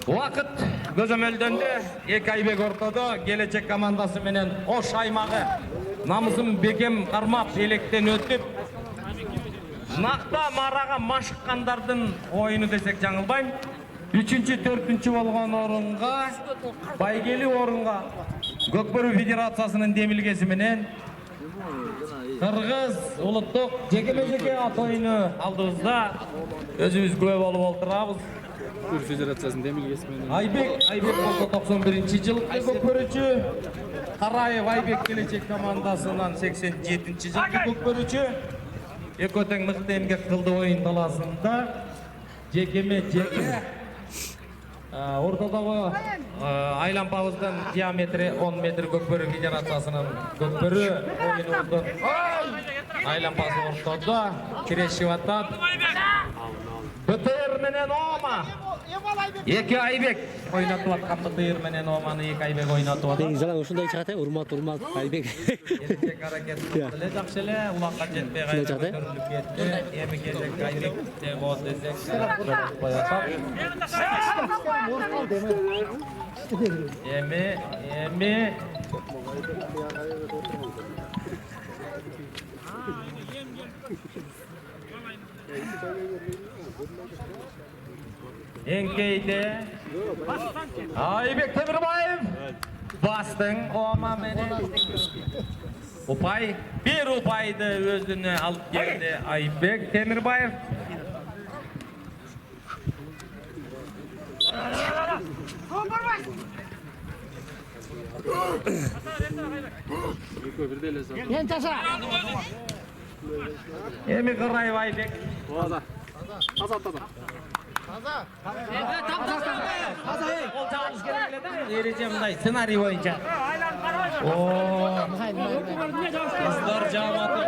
Вакыт көзөмөлдөндө эки Айбек ортодо келечек командасы менен Ош аймагы намысын бекем кармап электен өтүп накта марага машыккандардын оюну десек жаңылбайм. 3-4 болгон орунга байгели орунга Көкбөрү Федерациясынын демилгеси менен Кыргыз улуттук жеке-жеке ат оюну алдыбызда өзүбүз күбө болуп отурабыз. Көкбөрү Федерациясынын демилгеси менен Айбек болсо 91-жылкы көкбөрүчү, Караев Айбек келечек командасынан 87-жылкы көкбөрүчү. Экөө тең мыкты эмгек кылды оюн талаасында жекеме-жеке ортодогу айлампабыздын диаметри 10 метр Көкбөрү Федерациясынын көкбөрү оюнубуздун айлампасы ортодо тирешип атат. БТР менен Ома эки Айбек ойнотуп аткан, БТР менен Оманы эки Айбек ойнотуп атат. Деңиз алаң ушундай чыгат, урмат Айбек. Келечек аракет кылды эле, жакшы эле, улакка жетпей кайра көтөрүлүп кетти. Эми кезек Айбекте болот десек, жооп коёсак. Эми Эңкейде Айбек Темирбаев бастың Ома менен упай, бир упайды өзүнө алып келди Айбек Темирбаев. Эми Караев Айбек. Эреже мындай сценарий боюнча. Кыздар жамааты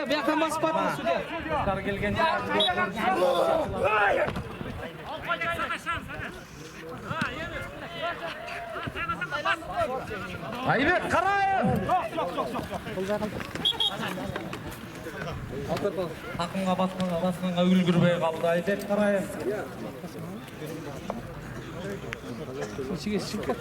бияктан басып барыңыз судья. Кыздар келгенде Айбек Караев. Такымга басканга үлгүрбөй калды Айбек Караев. İçine çıkıp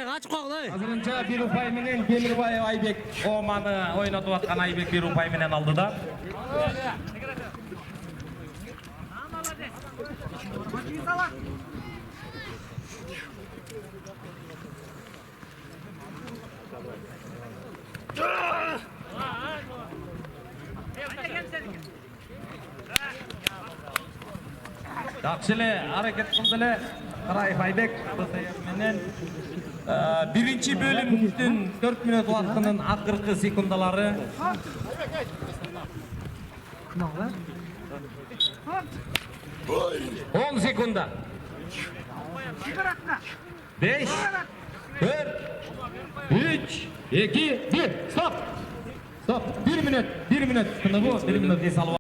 Kaç qoğlay. Azırınca bir upay menен Темирбаев Айбек Оманы ойнотуп аткан Айбек bir upay менен алды да. Жакшы эле аракет кылды эле Караев Айбек менен. Биринчи бөлүмдүн 4 мүнөт убактынын акыркы секундалары. 10 секунда. 5, 4, 3, 2, 1. Стоп. 1 мүнөт. Тыныбы 1 мүнөт эс алып